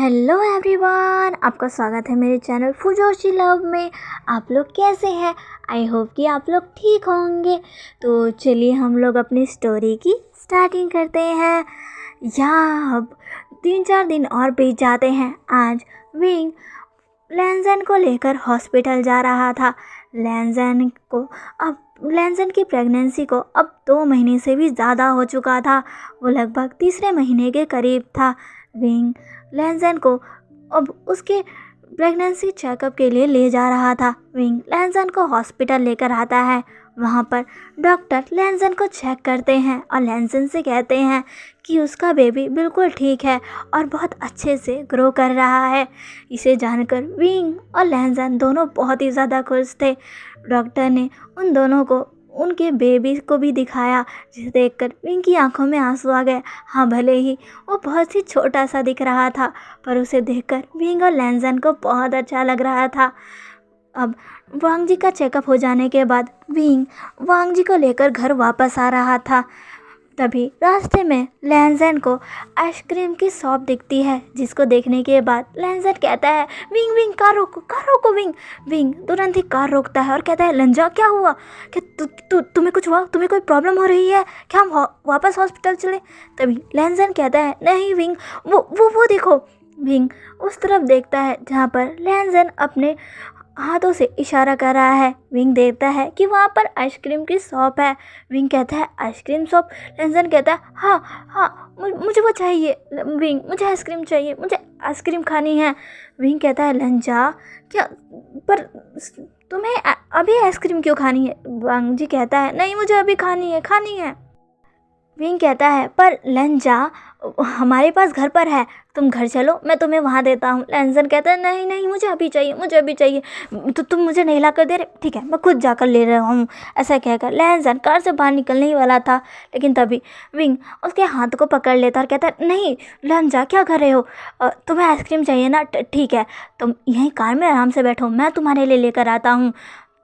Hello everyone, आपका स्वागत है मेरे चैनल फुजोशी लव में। आप लोग कैसे हैं? आई होप कि आप लोग ठीक होंगे। तो चलिए हम लोग अपनी स्टोरी की स्टार्टिंग करते हैं। यहाँ अब 3-4 दिन और बीत जाते हैं। आज विंग लैंजन को लेकर हॉस्पिटल जा रहा था। लैंजन की प्रेगनेंसी को अब 2 महीने से भी ज़्यादा हो चुका था। वो लगभग तीसरे महीने के करीब था। विंग लैंजन को अब उसके प्रेगनेंसी चेकअप के लिए ले जा रहा था। विंग लैंजन को हॉस्पिटल लेकर आता है। वहाँ पर डॉक्टर लैंजन को चेक करते हैं और लैंजन से कहते हैं कि उसका बेबी बिल्कुल ठीक है और बहुत अच्छे से ग्रो कर रहा है। इसे जानकर विंग और लैंजन दोनों बहुत ही ज़्यादा खुश थे। डॉक्टर ने उन दोनों को उनके बेबी को भी दिखाया, जिसे देखकर विंग की आंखों में आंसू आ गए। हाँ, भले ही वो बहुत ही छोटा सा दिख रहा था, पर उसे देखकर विंग और लैंजन को बहुत अच्छा लग रहा था। अब वांग जी का चेकअप हो जाने के बाद विंग वांग जी को लेकर घर वापस आ रहा था। तभी रास्ते में लैंजन को आइसक्रीम की शॉप दिखती है, जिसको देखने के बाद लैंजन कहता है, विंग विंग कार रोको विंग। विंग तुरंत ही कार रोकता है और कहता है, लंजा क्या हुआ? क्या तुम्हें कुछ हुआ? तुम्हें कोई प्रॉब्लम हो रही है क्या? हम वापस हॉस्पिटल चले? तभी लैंजन कहता है, नहीं विंग, वो देखो। विंग उस तरफ देखता है जहाँ पर लैंजन अपने हाथों से इशारा कर रहा है। विंग देखता है कि वहाँ पर आइसक्रीम की शॉप है। विंग कहता है, आइसक्रीम शॉप? लैंजन कहता है, हाँ मुझे वो चाहिए। विंग, मुझे आइसक्रीम चाहिए, मुझे आइसक्रीम खानी है। विंग कहता है, लंजा क्या, पर तुम्हें अभी आइसक्रीम क्यों खानी है? वांग जी कहता है, नहीं मुझे अभी खानी है। विंग कहता है, पर लंजा हमारे पास घर पर है, तुम घर चलो, मैं तुम्हें वहाँ देता हूँ। लैंजन कहता है, नहीं मुझे अभी चाहिए। तो तुम मुझे नहीं ला कर दे रहे? ठीक है, मैं खुद जाकर ले रहा हूँ। ऐसा कहकर लैंजन कार से बाहर निकलने ही वाला था, लेकिन तभी विंग उसके हाथ को पकड़ लेता और कहता है, नहीं लंजा, क्या कर रहे हो? तुम्हें आइसक्रीम चाहिए ना? ठीक है, तुम यहीं कार में आराम से बैठो, मैं तुम्हारे लिए लेकर आता हूँ।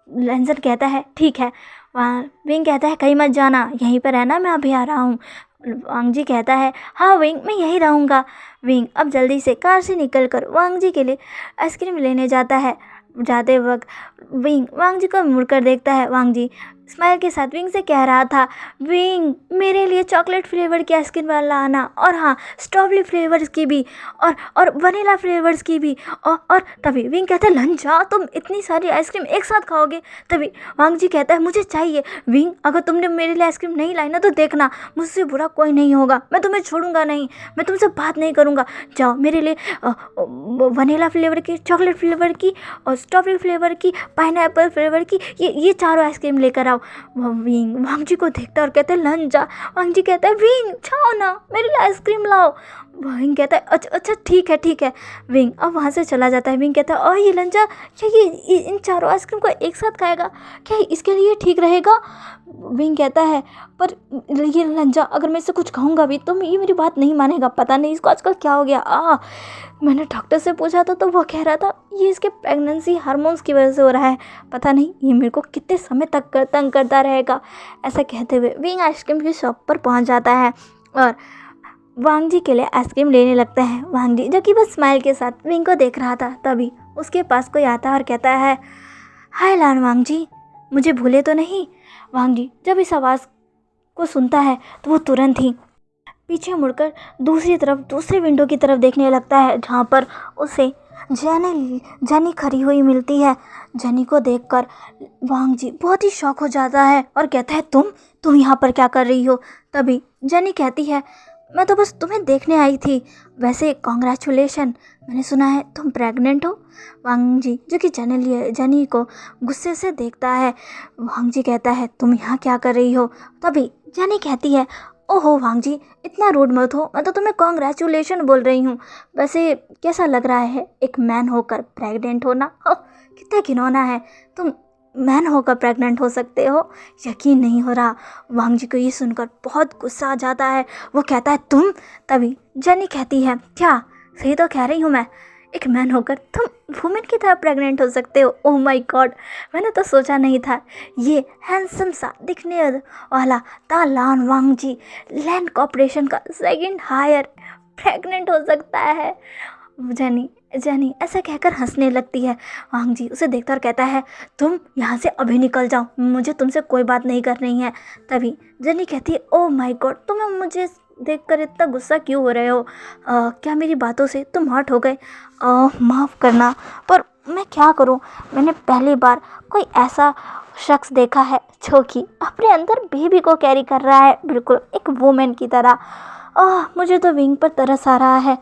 लैंजन कहता है, ठीक है। वहाँ विंग कहता है, कहीं मत जाना, यहीं पर रहना, मैं अभी आ रहा हूँ। वांग जी कहता है, हाँ विंग, मैं यहीं रहूँगा। विंग अब जल्दी से कार से निकलकर वांग जी के लिए आइसक्रीम लेने जाता है। जाते वक्त विंग वांग जी को मुड़कर देखता है। वांग जी स्माइल के साथ विंग से कह रहा था, विंग मेरे लिए चॉकलेट फ्लेवर की आइसक्रीम लाना, और हाँ स्ट्रॉबेरी फ्लेवर्स की भी, और वनीला फ्लेवर्स की भी। और तभी विंग कहता है, लंजा तुम इतनी सारी आइसक्रीम एक साथ खाओगे? तभी वांग जी कहता है, मुझे चाहिए। विंग, अगर तुमने मेरे लिए आइसक्रीम नहीं लाई ना तो देखना, मुझसे बुरा कोई नहीं होगा, मैं तुम्हें छोड़ूंगा नहीं, मैं तुमसे बात नहीं करूँगा। जाओ मेरे लिए वनीला फ्लेवर की, चॉकलेट फ्लेवर की, और स्ट्रॉबेरी फ्लेवर की, पाइनएप्पल फ्लेवर की, ये चारों आइसक्रीम लेकर आओ। विंग वांग जी को देखता और कहते हैं, लंजा। वांग जी कहता है, विंग जाओ ना, मेरे लिए आइसक्रीम लाओ। विंग कहता है, अच्छा ठीक है। विंग अब वहाँ से चला जाता है। विंग कहता है, ये लंजा, क्या ये इन चारों आइसक्रीम को एक साथ खाएगा? क्या इसके लिए ठीक रहेगा? विंग कहता है, पर ये लंजा, अगर मैं इससे कुछ खाऊंगा भी तो ये मेरी बात नहीं मानेगा। पता नहीं इसको आजकल क्या हो गया। मैंने डॉक्टर से पूछा था तो वो कह रहा था ये इसके प्रेगनेंसी हार्मोन्स की वजह से हो रहा है। पता नहीं ये मेरे को कितने समय तक तंग करता रहेगा। ऐसा कहते हुए विंग आइसक्रीम की शॉप पर पहुंच जाता है और वांग जी के लिए आइसक्रीम लेने लगता है। वांग जी जो कि बस स्माइल के साथ विंग को देख रहा था, तभी उसके पास कोई आता है और कहता है, हाय लान वांग जी, मुझे भूले तो नहीं? वांग जी जब इस आवाज़ को सुनता है तो वो तुरंत ही पीछे मुड़कर दूसरे विंडो की तरफ देखने लगता है, जहाँ पर उसे जेनी खड़ी हुई मिलती है। जेनी को देखकर वांग जी बहुत ही शॉक हो जाता है और कहता है, तुम यहाँ पर क्या कर रही हो? तभी जेनी कहती है, मैं तो बस तुम्हें देखने आई थी। वैसे कॉन्ग्रेचुलेशन, मैंने सुना है तुम प्रेग्नेंट हो। वांग जी जो कि जेनी को गुस्से से देखता है। वांग जी कहता है, तुम यहाँ क्या कर रही हो? तभी जेनी कहती है, ओहो वांग जी, इतना रूड मत हो, मैं तो तुम्हें कॉन्ग्रेचुलेशन बोल रही हूँ। वैसे कैसा लग रहा है एक मैन होकर प्रेग्नेंट होना? कितना घिनौना है, तुम मैन होकर प्रेग्नेंट हो सकते हो? यकीन नहीं हो रहा। वांग जी को ये सुनकर बहुत गुस्सा आ जाता है। वो कहता है, तुम? तभी जेनी कहती है, क्या सही तो कह रही हूँ मैं, एक मैन होकर तुम वुमेन की तरह प्रेग्नेंट हो सकते हो? ओह माय गॉड, मैंने तो सोचा नहीं था ये हैंडसम सा दिखने वाला तालान वांग जी लैंड कॉर्पोरेशन का सेकंड हायर प्रेग्नेंट हो सकता है। जेनी जेनी ऐसा कहकर हंसने लगती है। वांग जी उसे देखता और कहता है, तुम यहाँ से अभी निकल जाओ, मुझे तुमसे कोई बात नहीं करनी है। तभी जेनी कहती है, ओह माय गॉड, तुम्हें मुझे देखकर इतना गुस्सा क्यों हो रहे हो? क्या मेरी बातों से तुम हर्ट हो गए? माफ़ करना, पर मैं क्या करूं? मैंने पहली बार कोई ऐसा शख्स देखा है जो कि अपने अंदर बेबी को कैरी कर रहा है, बिल्कुल एक वुमेन की तरह। मुझे तो विंग पर तरस आ रहा है।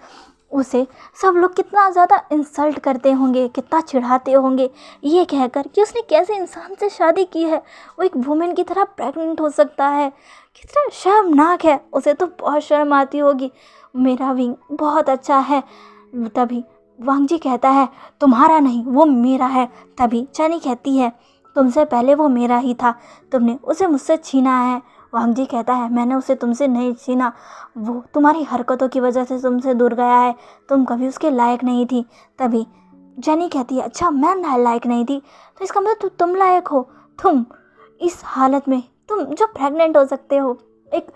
उसे सब लोग कितना ज़्यादा इंसल्ट करते होंगे, कितना चिढ़ाते होंगे, ये कहकर कि उसने कैसे इंसान से शादी की है, वो एक वुमेन की तरह प्रेग्नेंट हो सकता है। कितना शर्मनाक है, उसे तो बहुत शर्म आती होगी। मेरा विंग बहुत अच्छा है। तभी वांग जी कहता है, तुम्हारा नहीं, वो मेरा है। तभी चैनी कहती है, तुमसे पहले वो मेरा ही था, तुमने उसे मुझसे छीना है। वांग जी कहता है, मैंने उसे तुमसे नहीं छीना, वो तुम्हारी हरकतों की वजह से तुमसे दूर गया है, तुम कभी उसके लायक नहीं थी। तभी जेनी कहती है, अच्छा मैं लायक नहीं थी, तो इसका मतलब तुम लायक हो। तुम इस हालत में, तुम जो प्रेग्नेंट हो सकते हो, एक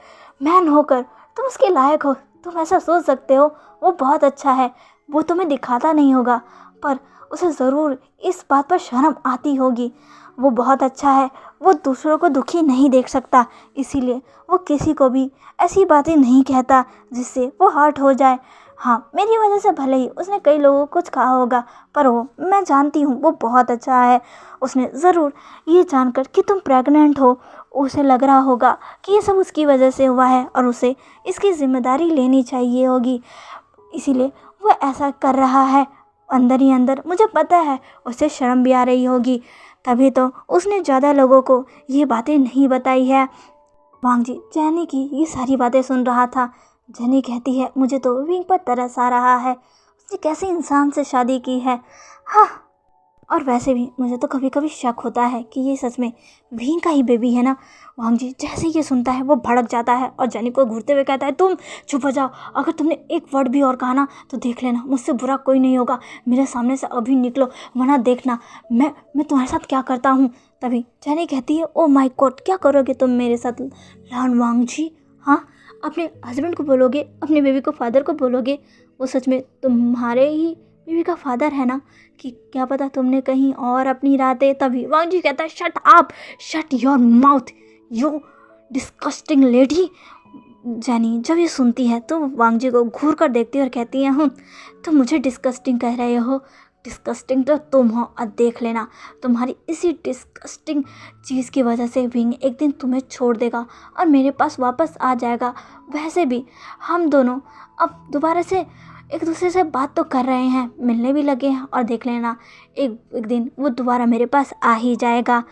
मैन होकर तुम उसके लायक हो, तुम ऐसा सोच सकते हो। वो बहुत अच्छा है, वो तुम्हें दिखाता नहीं होगा, पर उसे ज़रूर इस बात पर शर्म आती होगी। वो बहुत अच्छा है, वो दूसरों को दुखी नहीं देख सकता, इसीलिए वो किसी को भी ऐसी बातें नहीं कहता जिससे वो हर्ट हो जाए। हाँ, मेरी वजह से भले ही उसने कई लोगों को कुछ कहा होगा, पर वो, मैं जानती हूँ, वो बहुत अच्छा है। उसने ज़रूर ये जानकर कि तुम प्रेग्नेंट हो, उसे लग रहा होगा कि ये सब उसकी वजह से हुआ है और उसे इसकी ज़िम्मेदारी लेनी चाहिए होगी, इसीलिए वो ऐसा कर रहा है। अंदर ही अंदर मुझे पता है उसे शर्म भी आ रही होगी, तभी तो उसने ज़्यादा लोगों को ये बातें नहीं बताई है। वांग जी जेनी की ये सारी बातें सुन रहा था। जेनी कहती है, मुझे तो विंग पर तरस आ रहा है, उसने कैसे इंसान से शादी की है। हाँ, और वैसे भी मुझे तो कभी कभी शक होता है कि ये सच में विंग का ही बेबी है ना। वांग जी जैसे ये सुनता है वो भड़क जाता है और जेनी को घूरते हुए कहता है, तुम चुप हो जाओ, अगर तुमने एक वर्ड भी और कहा ना तो देख लेना, मुझसे बुरा कोई नहीं होगा, मेरे सामने से अभी निकलो, वरना देखना मैं तुम्हारे साथ क्या करता हूँ। तभी जेनी कहती है, ओ माय गॉड, क्या करोगे तुम मेरे साथ? लान वांग जी, हाँ, अपने हस्बैंड को बोलोगे, अपने बेबी को फादर को बोलोगे, वो सच में तुम्हारे ही बेबी का फादर है ना? कि क्या पता तुमने कहीं और अपनी रातें। तभी वांग जी कहता है, shut up, shut your mouth, you disgusting lady. Jenny जब ये सुनती है तो वांग जी को घूर कर देखती है और कहती है, तुम मुझे डिस्कस्टिंग कह रहे हो? डिस्कस्टिंग तो तुम हो, और देख लेना, तुम्हारी इसी डिस्कस्टिंग चीज़ की वजह से विंग एक दिन तुम्हें छोड़ देगा और मेरे पास वापस आ जाएगा। वैसे भी हम दोनों अब दोबारा से एक दूसरे से बात तो कर रहे हैं, मिलने भी लगे हैं, और देख लेना एक दिन वो दोबारा मेरे पास आ ही जाएगा।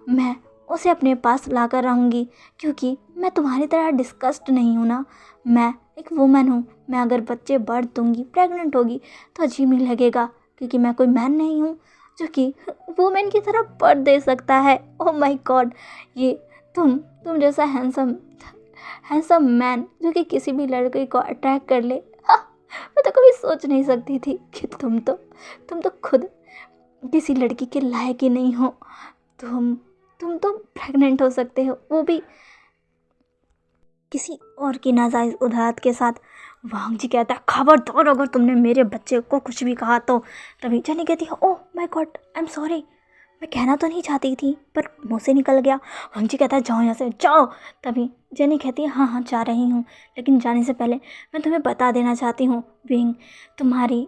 मैं उसे अपने पास ला कर रहूँगी, क्योंकि मैं तुम्हारी तरह डिस्कस्ड नहीं हूँ ना, मैं एक वुमन हूँ। मैं अगर बच्चे बर्थ दूँगी, प्रेग्नेंट होगी, तो अजीब नहीं लगेगा, क्योंकि मैं कोई मैन नहीं हूँ जो कि वुमेन की तरह बर्थ दे सकता है। ओह माय गॉड, ये तुम जैसा हैंडसम मैन जो कि किसी भी लड़के को अट्रैक्ट कर ले, मैं तो कभी सोच नहीं सकती थी कि तुम तो खुद किसी लड़की के लायक ही नहीं हो। तुम तो प्रेग्नेंट हो सकते हो, वो भी किसी और की नाजायज़ उधात के साथ। वांग जी कहता है, खबरदार अगर तुमने मेरे बच्चे को कुछ भी कहा तो। तभी जेनी कहती है, oh my God, I am sorry, मैं कहना तो नहीं चाहती थी पर मुँह से निकल गया। वांग जी कहता है, जाओ यहाँ से जाओ। तभी जेनी कहती है, हाँ जा रही हूँ, लेकिन जाने से पहले मैं तुम्हें बता देना चाहती हूँ विंग, तुम्हारी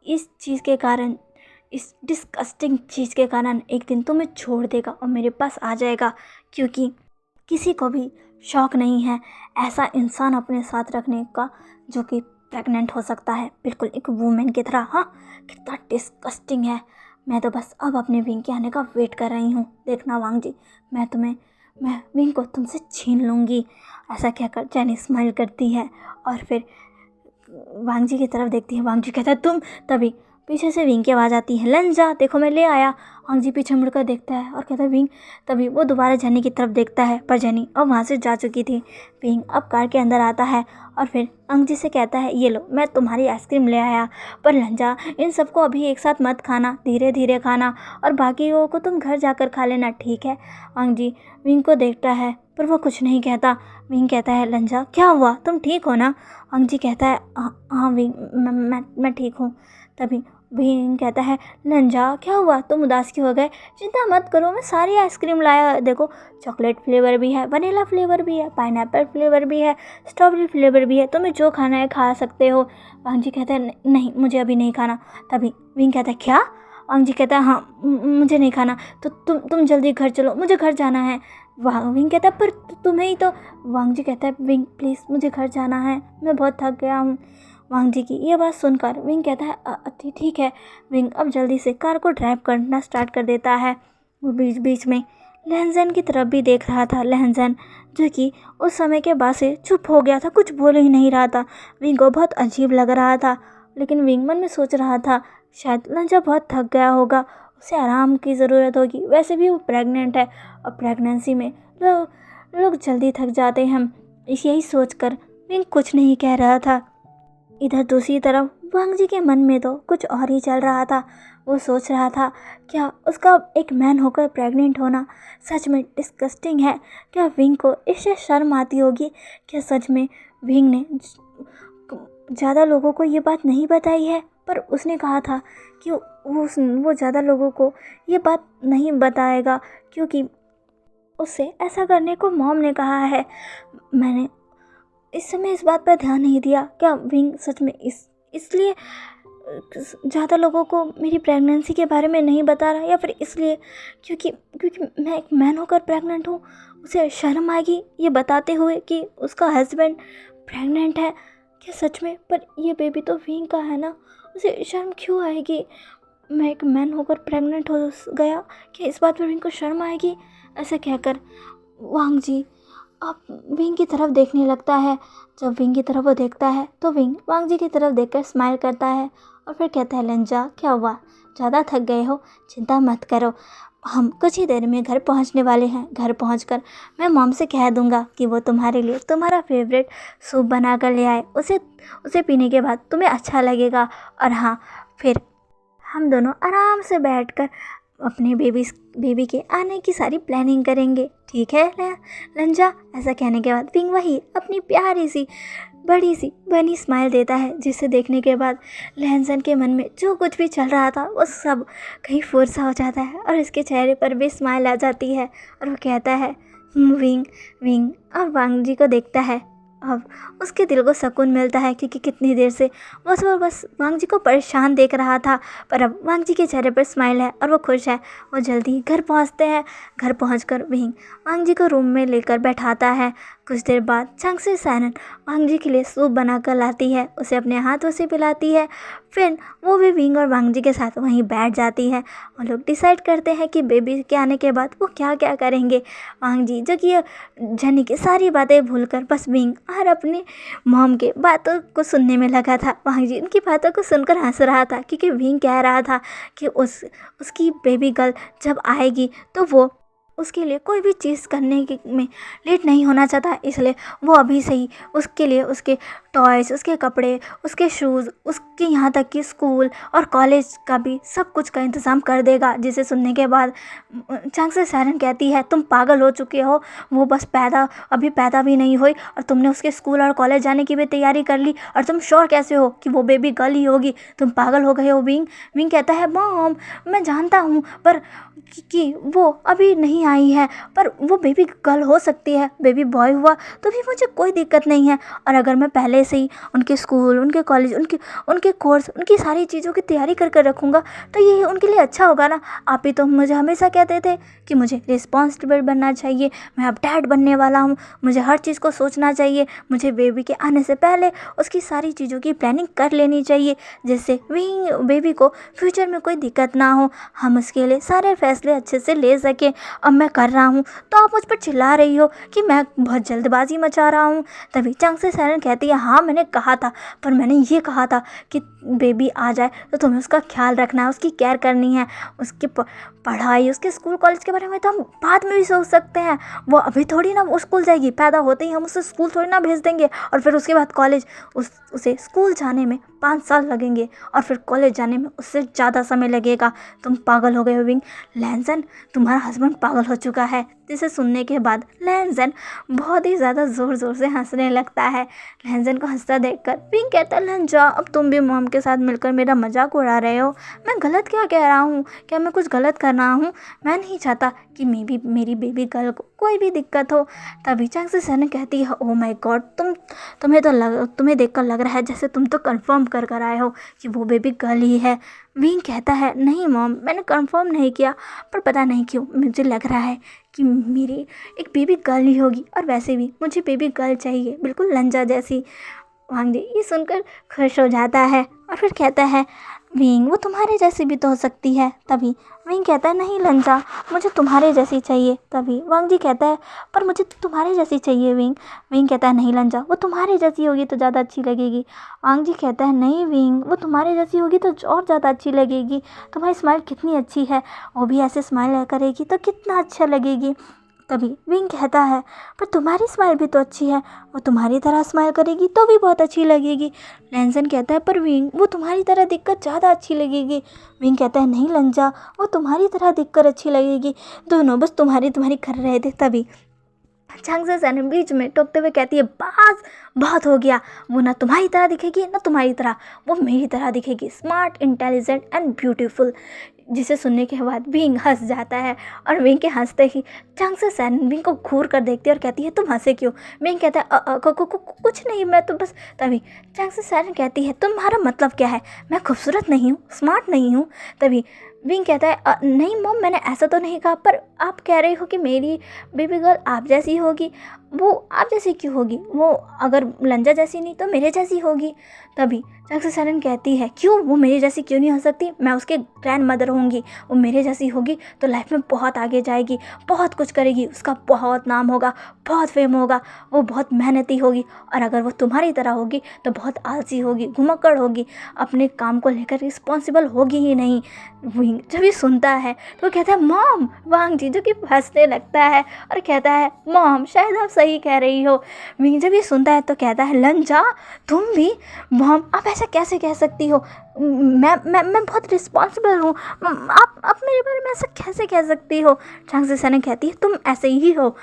इस चीज़ के कारण, इस डिस्कस्टिंग चीज़ के कारण एक दिन तुम्हें छोड़ देगा और मेरे पास आ जाएगा, क्योंकि किसी को भी शौक़ नहीं है ऐसा इंसान अपने साथ रखने का जो कि प्रेग्नेंट हो सकता है, बिल्कुल एक वुमेन की तरह। हाँ, कितना डिस्कस्टिंग है। मैं तो बस अब अपने विंग के आने का वेट कर रही हूँ। देखना वांग जी, मैं विंग को तुमसे छीन लूँगी। ऐसा कहकर जेनी स्माइल करती है और फिर वांग जी की तरफ देखती है। वांग जी कहता है, तुम। तभी पीछे से विंग की आवाज़ आती है, लंजा देखो मैं ले आया। वांग जी पीछे मुड़कर देखता है और कहता है विंग। तभी वो दोबारा जेनी की तरफ देखता है, पर जेनी अब वहाँ से जा चुकी थी। विंग अब कार के अंदर आता है और फिर वांग जी से कहता है, ये लो मैं तुम्हारी आइसक्रीम ले आया, पर लंजा इन सबको अभी एक साथ मत खाना, धीरे धीरे खाना और बाकियों को तुम घर जाकर खा लेना, ठीक है। वांग जी विंग को देखता है पर वो कुछ नहीं कहता। विंग कहता है, लंजा क्या हुआ, तुम ठीक हो ना? वांग जी कहता है, हाँ विंग मैं ठीक हूँ। तभी विंग कहता है, लंजा क्या हुआ, तुम उदास क्यों हो गए? चिंता मत करो, मैं सारी आइसक्रीम लाया, देखो चॉकलेट फ्लेवर भी है, वनीला फ्लेवर भी है, पाइनएप्पल फ्लेवर भी है, स्ट्रॉबेरी फ्लेवर भी है, तुम्हें जो खाना है खा सकते हो। वांग जी कहता है, नहीं मुझे अभी नहीं खाना। तभी विंग कहता है, क्या? वांग जी कहता है, हाँ मुझे नहीं खाना, तो तुम जल्दी घर चलो, मुझे घर जाना है। विंग कहता है, पर तुम्हें ही तो। वांग जी कहता है, विंग प्लीज़ मुझे घर जाना है, मैं बहुत थक गया हूँ। वांग जी की ये बात सुनकर विंग कहता है, ठीक है। विंग अब जल्दी से कार को ड्राइव करना स्टार्ट कर देता है। वो बीच बीच में लहनजन की तरफ भी देख रहा था। लहनजन जो कि उस समय के बाद से चुप हो गया था, कुछ बोल ही नहीं रहा था। विंग को बहुत अजीब लग रहा था, लेकिन विंग मन में सोच रहा था शायद लंजा बहुत थक गया होगा, उसे आराम की ज़रूरत होगी। वैसे भी वो प्रेग्नेंट है और प्रेगनेंसी में लोग जल्दी थक जाते हैं। यही सोचकर विंग कुछ नहीं कह रहा था। इधर दूसरी तरफ वांग जी के मन में तो कुछ और ही चल रहा था। वो सोच रहा था, क्या उसका एक मैन होकर प्रेग्नेंट होना सच में डिस्गस्टिंग है? क्या विंग को इससे शर्म आती होगी? क्या सच में विंग ने ज़्यादा लोगों को ये बात नहीं बताई है? पर उसने कहा था कि वो ज़्यादा लोगों को ये बात नहीं बताएगा, क्योंकि उससे ऐसा करने को मॉम ने कहा है। मैंने इस समय इस बात पर ध्यान नहीं दिया। क्या विंग सच में इसलिए ज़्यादा लोगों को मेरी प्रेगनेंसी के बारे में नहीं बता रहा, या फिर इसलिए क्योंकि मैं एक मैन होकर प्रेग्नेंट हूँ, उसे शर्म आएगी ये बताते हुए कि उसका हस्बैंड प्रेग्नेंट है? क्या सच में? पर ये बेबी तो विंग का है ना, उसे शर्म क्यों आएगी? मैं एक मैन होकर प्रेग्नेंट हो गया, क्या इस बात पर विंग को शर्म आएगी? ऐसे कहकर वांग जी अब विंग की तरफ देखने लगता है। जब विंग की तरफ वो देखता है तो विंग वांग जी की तरफ देखकर स्माइल करता है और फिर कहता है, लंजा क्या हुआ, ज़्यादा थक गए हो? चिंता मत करो, हम कुछ ही देर में घर पहुंचने वाले हैं। घर पहुंचकर मैं मॉम से कह दूंगा कि वो तुम्हारे लिए तुम्हारा फेवरेट सूप बना कर ले आए। उसे पीने के बाद तुम्हें अच्छा लगेगा, और हाँ फिर हम दोनों आराम से बैठकर अपने बेबी के आने की सारी प्लानिंग करेंगे, ठीक है लंजा? ऐसा कहने के बाद विंग वही अपनी प्यारी सी बड़ी सी बनी स्माइल देता है, जिसे देखने के बाद लहनजन के मन में जो कुछ भी चल रहा था वो सब कहीं फुर्सा हो जाता है और इसके चेहरे पर भी स्माइल आ जाती है और वो कहता है, विंग और वांग जी को देखता है। अब उसके दिल को सुकून मिलता है, क्योंकि कितनी देर से वो बस वांग जी को परेशान देख रहा था, पर अब वांग जी के चेहरे पर स्माइल है और वो खुश है। वो जल्दी घर पहुंचते हैं। घर पहुंचकर विंग वांग जी को रूम में लेकर बैठाता है। कुछ देर बाद चांगसे सैनन वांग जी के लिए सूप बनाकर लाती है, उसे अपने हाथों से पिलाती है। फिर वो भी विंग और वांग जी के साथ वहीं बैठ जाती है। वो लोग डिसाइड करते हैं कि बेबी के आने के बाद वो क्या क्या करेंगे। वांग जी जो कि जनी की सारी बातें भूलकर बस विंग और अपने मॉम के बातों को सुनने में लगा था। वांग जी उनकी बातों को सुनकर हंस रहा था, क्योंकि विंग कह रहा था कि उसकी बेबी गर्ल जब आएगी तो वो उसके लिए कोई भी चीज़ करने में लेट नहीं होना चाहता, इसलिए वो अभी से ही उसके लिए उसके टॉयज़, उसके कपड़े, उसके शूज़, उसके यहाँ तक कि स्कूल और कॉलेज का भी सब कुछ का इंतज़ाम कर देगा। जिसे सुनने के बाद चांगसे सैरन कहती है, तुम पागल हो चुके हो, वो बस अभी पैदा भी नहीं हुई और तुमने उसके स्कूल और कॉलेज जाने की भी तैयारी कर ली, और तुम श्योर कैसे हो कि वो बेबी गर्ल ही होगी? तुम पागल हो गए हो विंग कहता है, मॉम मैं जानता हूँ पर कि वो अभी नहीं आई है, पर वो बेबी गर्ल हो सकती है, बेबी बॉय हुआ तो भी मुझे कोई दिक्कत नहीं है। और अगर मैं पहले से ही उनके स्कूल, उनके कॉलेज, उनके कोर्स, उनकी सारी चीज़ों की तैयारी कर रखूँगा तो ये उनके लिए अच्छा होगा ना। आप ही तो मुझे हमेशा कहते थे कि मुझे रिस्पॉन्सिबल बनना चाहिए, मैं अब डैड बनने वाला हूँ, मुझे हर चीज़ को सोचना चाहिए, मुझे बेबी के आने से पहले उसकी सारी चीज़ों की प्लानिंग कर लेनी चाहिए, जिससे बेबी को फ्यूचर में कोई दिक्कत ना हो। हम उसके लिए सारे फैसले फैसले अच्छे से ले सके। अब मैं कर रहा हूँ तो आप मुझ पर चिल्ला रही हो कि मैं बहुत जल्दबाजी मचा रहा हूँ। तभी चांग से सैरन कहती है, हाँ मैंने कहा था, पर मैंने ये कहा था कि बेबी आ जाए तो तुम्हें उसका ख्याल रखना है, उसकी केयर करनी है, उसकी पढ़ाई, उसके स्कूल कॉलेज के बारे में तो हम बाद में भी सोच सकते हैं। वो अभी थोड़ी ना वो स्कूल जाएगी, पैदा होते ही हम उसे स्कूल थोड़ी ना भेज देंगे और फिर उसके बाद कॉलेज। उसे स्कूल जाने में 5 साल लगेंगे और फिर कॉलेज जाने में उससे ज़्यादा समय लगेगा। तुम पागल हो गए हो विंग। लैनसन, तुम्हारा हस्बैंड पागल हो चुका है। जिसे सुनने के बाद लैनसन बहुत ही ज़्यादा ज़ोर ज़ोर से हंसने लगता है। लैनसन को हंसता देखकर विंग कहता, लंजा अब तुम भी मॉम के साथ मिलकर मेरा मजाक उड़ा रहे हो। मैं गलत क्या कह रहा हूँ? क्या मैं कुछ गलत कर रहा हूँ? मैं नहीं चाहता कि मेरी बेबी गर्ल को कोई भी दिक्कत हो। तभी चांग से सैरन कहती है, ओह माय गॉड, तुम्हें देखकर लग रहा है जैसे तुम तो कंफर्म कर आए हो कि वो बेबी गर्ल ही है। विंग कहता है, नहीं मॉम, मैंने कंफर्म नहीं किया, पर पता नहीं क्यों मुझे लग रहा है कि मेरी एक बेबी गर्ल ही होगी, और वैसे भी मुझे बेबी गर्ल चाहिए, बिल्कुल लंजा जैसी। वांग जी ये सुनकर खुश हो जाता है और फिर कहता है, विंग वो तुम्हारे जैसी भी तो हो सकती है। तभी विंग कहता है, नहीं लंजा, मुझे तुम्हारे जैसी चाहिए। तभी वांग जी कहता है, पर मुझे तुम्हारे जैसी चाहिए विंग। विंग कहता है, नहीं लंजा, वो तुम्हारे जैसी होगी तो ज़्यादा अच्छी लगेगी। वांग जी कहता है, नहीं विंग, वो तुम्हारे जैसी होगी तो और ज़्यादा अच्छी लगेगी। तुम्हारी स्माइल कितनी अच्छी है, वो भी ऐसे स्माइल करेगी तो कितना अच्छा लगेगी। तभी विंग कहता है, पर तुम्हारी स्माइल भी तो अच्छी है, वो तुम्हारी तरह स्माइल करेगी तो भी बहुत अच्छी लगेगी। लैनसन कहता है, पर विंग वो तुम्हारी तरह दिखकर ज़्यादा अच्छी लगेगी। विंग कहता है, नहीं लंजा, वो तुम्हारी तरह दिखकर अच्छी लगेगी। दोनों बस तुम्हारी कर रहे थे। तभी चांग से सैरन बीच में टोकते हुए कहती है, बस बहुत हो गया, वो ना तुम्हारी तरह दिखेगी ना तुम्हारी तरह, वो मेरी तरह दिखेगी, स्मार्ट, इंटेलिजेंट एंड ब्यूटीफुल। जिसे सुनने के बाद विंग हंस जाता है और विंग के हंसते ही चांग से सैरन विंग को घूर कर देखती है और कहती है, तुम हंसे क्यों? विंग कहता है, कुछ नहीं, मैं तो बस। तभी चांग से सैरन कहती है, तुम्हारा मतलब क्या है? मैं खूबसूरत नहीं हूँ, स्मार्ट नहीं हूँ? तभी विंग कहता है, नहीं मॉम, मैंने ऐसा तो नहीं कहा, पर आप कह रही हो कि मेरी बेबी गर्ल आप जैसी होगी। वो आप जैसी क्यों होगी? वो अगर लंजा जैसी नहीं तो मेरे जैसी होगी। तभी चांग से सैरन कहती है, क्यों? वो मेरी जैसी क्यों नहीं हो सकती? मैं उसके ग्रैंड मदर होंगी, वो मेरे जैसी होगी तो लाइफ में बहुत आगे जाएगी, बहुत कुछ करेगी, उसका बहुत नाम होगा, बहुत फेम होगा, वो बहुत मेहनती होगी। और अगर वो तुम्हारी तरह होगी तो बहुत आलसी होगी, घुमक्कड़ होगी, अपने काम को लेकर रिस्पॉन्सिबल होगी ही नहीं। विंग जब ये सुनता है तो कहता है, मॉम। वांग जी जो कि हंसने लगता है और कहता है, मॉम शायद आप सही कह रही हो। विंग जब ये सुनता है तो कहता है, लंजा तुम भी? मॉम आप ऐसा कैसे कह सकती हो? मैं बहुत रिस्पॉन्सिबल हूँ, आप मेरे बारे में ऐसा कैसे कह सकती हो? चांग से सैरन कहती है, तुम ऐसे ही हो।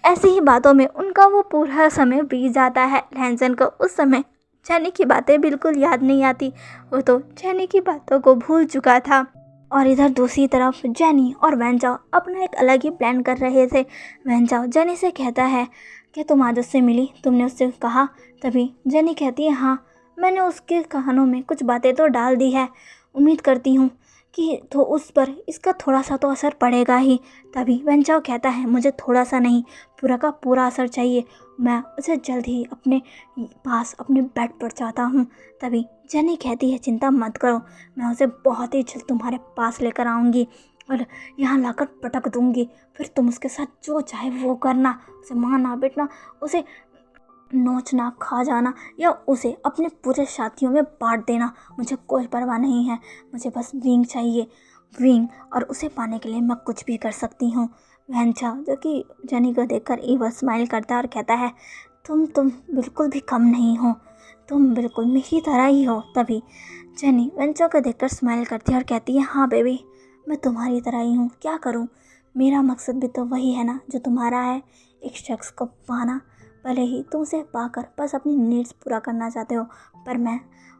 ऐसी ही बातों में उनका वो पूरा समय बीत जाता है। लैनसन को उस समय जेनी की बातें बिल्कुल याद नहीं आती, वो तो जेनी की बातों को भूल चुका था। और इधर दूसरी तरफ जेनी और वैनचाओ अपना एक अलग ही प्लान कर रहे थे। वैनचाओ जेनी से कहता है कि तुम आज उससे मिली, तुमने उससे कहा? तभी जेनी कहती है, हाँ मैंने उसके कानों में कुछ बातें तो डाल दी है, उम्मीद करती हूँ कि तो उस पर इसका थोड़ा सा तो असर पड़ेगा ही। तभी वैनचाओ कहता है, मुझे थोड़ा सा नहीं, पूरा का पूरा असर चाहिए, मैं उसे जल्द ही अपने पास अपने बेड पर चाहता हूँ। तभी जेनी कहती है, चिंता मत करो, मैं उसे बहुत ही जल्द तुम्हारे पास लेकर आऊँगी और यहाँ लाकर पटक दूँगी, फिर तुम उसके साथ जो चाहे वो करना, उसे मारना पीटना, उसे नोचना, खा जाना या उसे अपने पूरे साथियों में बांट देना, मुझे कोई परवाह नहीं है। मुझे बस विंग चाहिए, विंग, और उसे पाने के लिए मैं कुछ भी कर सकती हूँ। वैनचाओ जो कि जेनी को देखकर ईवा स्माइल करता है और कहता है, तुम बिल्कुल भी कम नहीं हो, तुम बिल्कुल मेरी तरह ही हो। तभी जेनी वैनचाओ को देखकर स्माइल करती है और कहती है, हाँ बेबी, मैं तुम्हारी तरह ही हूँ, क्या करूँ? मेरा मकसद भी तो वही है ना जो तुम्हारा है, एक शख्स को पाना। भले ही तुम उसे पाकर बस अपनी नीड्स पूरा करना चाहते हो, पर मैं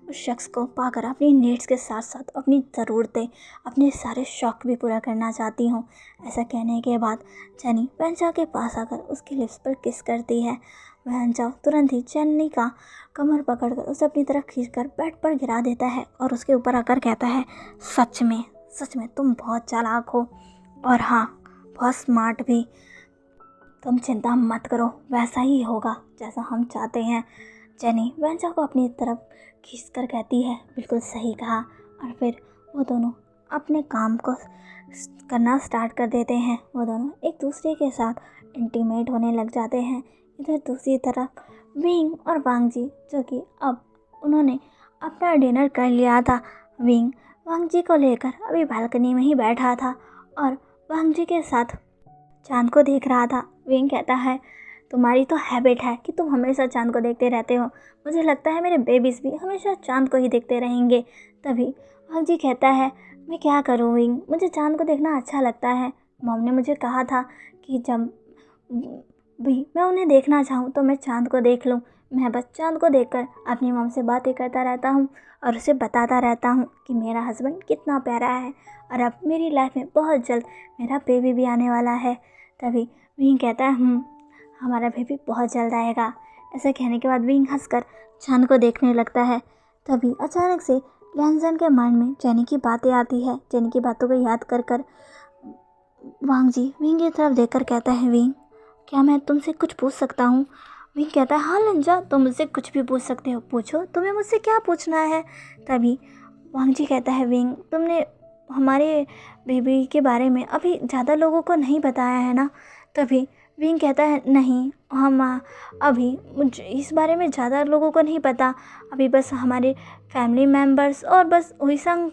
उस शख्स को पाकर अपनी नीड्स के साथ साथ अपनी ज़रूरतें, अपने सारे शौक़ भी पूरा करना चाहती हूँ। ऐसा कहने के बाद जेनी वैनचाओ के पास आकर उसके लिप्स पर किस करती है। वैनचाओ तुरंत ही जेनी का कमर पकड़कर उसे अपनी तरफ खींचकर बेड पर गिरा देता है और उसके ऊपर आकर कहता है, सच में तुम बहुत चालाक हो, और हाँ बहुत स्मार्ट भी। तुम चिंता मत करो, वैसा ही होगा जैसा हम चाहते हैं। जेनी वैनचाओ को अपनी तरफ खींचकर कहती है, बिल्कुल सही कहा। और फिर वो दोनों अपने काम को करना स्टार्ट कर देते हैं। वो दोनों एक दूसरे के साथ इंटीमेट होने लग जाते हैं। इधर दूसरी तरफ विंग और वांग जी, जो कि अब उन्होंने अपना डिनर कर लिया था। विंग वांग जी को लेकर अभी बालकनी में ही बैठा था और वांग जी के साथ चांद को देख रहा था। विंग कहता है, तुम्हारी तो हैबिट है कि तुम हमेशा चांद को देखते रहते हो। मुझे लगता है मेरे बेबीज़ भी हमेशा चांद को ही देखते रहेंगे। तभी वांग जी कहता है, मैं क्या करूँ विंग, मुझे चांद को देखना अच्छा लगता है। मॉम ने मुझे कहा था कि जब भी मैं उन्हें देखना चाहूँ तो मैं चांद को देख लूँ। मैं बस चांद को देखकर अपनी मॉम से बातें करता रहता हूँ और उसे बताता रहता हूँ कि मेरा हस्बैंड कितना प्यारा है और अब मेरी लाइफ में बहुत जल्द मेरा बेबी भी आने वाला है। तभी विंग कहता है, हमारा बेबी बहुत जल्द आएगा। ऐसा कहने के बाद विंग हंसकर चांद को देखने लगता है। तभी अचानक से लैंजन के माइंड में जेनी की बातें आती है। जेनी की बातों को याद कर कर वांग जी विंग की तरफ देखकर कहता है, विंग क्या मैं तुमसे कुछ पूछ सकता हूँ? विंग कहता है, हाँ लंजा, तुम मुझसे कुछ भी पूछ सकते हो, पूछो, तुम्हें मुझसे क्या पूछना है। तभी वांग जी कहता है, विंग तुमने हमारे बेबी के बारे में अभी ज़्यादा लोगों को नहीं बताया है ना? तभी विंग कहता है, नहीं, हम अभी मुझे इस बारे में ज़्यादा लोगों को नहीं पता। अभी बस हमारे फैमिली मेम्बर्स और बस हुईसंग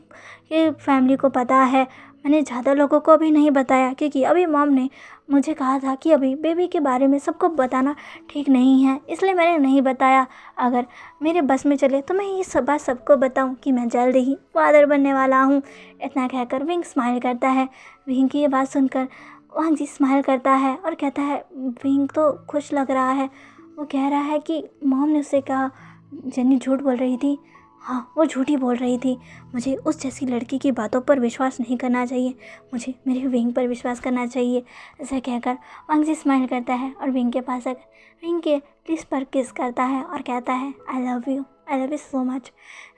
के फैमिली को पता है। मैंने ज़्यादा लोगों को अभी नहीं बताया क्योंकि अभी मॉम ने मुझे कहा था कि अभी बेबी के बारे में सबको बताना ठीक नहीं है, इसलिए मैंने नहीं बताया। अगर मेरे बस में चले तो मैं ये सब बात सबको बताऊं कि मैं जल्द ही फादर बनने वाला हूं। इतना कहकर विंग स्माइल करता है। विंग की ये बात सुनकर वांग जी स्माइल करता है और कहता है, विंग तो खुश लग रहा है। वो कह रहा है कि मॉम ने उससे कहा जेनी झूठ बोल रही थी। हाँ, वो झूठी बोल रही थी। मुझे उस जैसी लड़की की बातों पर विश्वास नहीं करना चाहिए, मुझे मेरे विंग पर विश्वास करना चाहिए। ऐसा कहकर वांग जी स्माइल करता है और विंग के पास आकर विंग के लिप्स पर किस करता है और कहता है, I love you so much.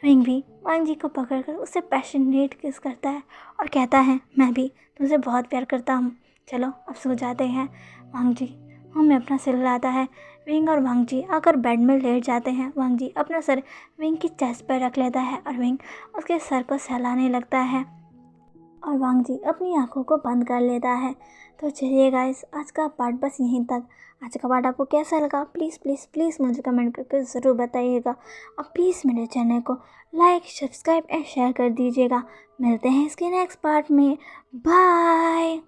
Wing भी वांग जी को पकड़कर उससे पैशनेट किस करता है और कहता है, मैं भी तुमसे बहुत प्यार करता हूँ, चलो अब सो जाते हैं। वांग जी में अपना सिर हिलाता है। विंग और वांग जी आकर बेड में लेट जाते हैं। वांग जी अपना सर विंग की चेस्ट पर रख लेता है और विंग उसके सर को सहलाने लगता है और वांग जी अपनी आंखों को बंद कर लेता है। तो चलिए गाइस, आज का पार्ट बस यहीं तक। आज का पार्ट आपको कैसा लगा प्लीज़ प्लीज़ प्लीज़ मुझे कमेंट करके ज़रूर बताइएगा और प्लीज़ मेरे चैनल को लाइक, सब्सक्राइब एंड शेयर कर दीजिएगा। मिलते हैं इसके नेक्स्ट पार्ट में। बाय।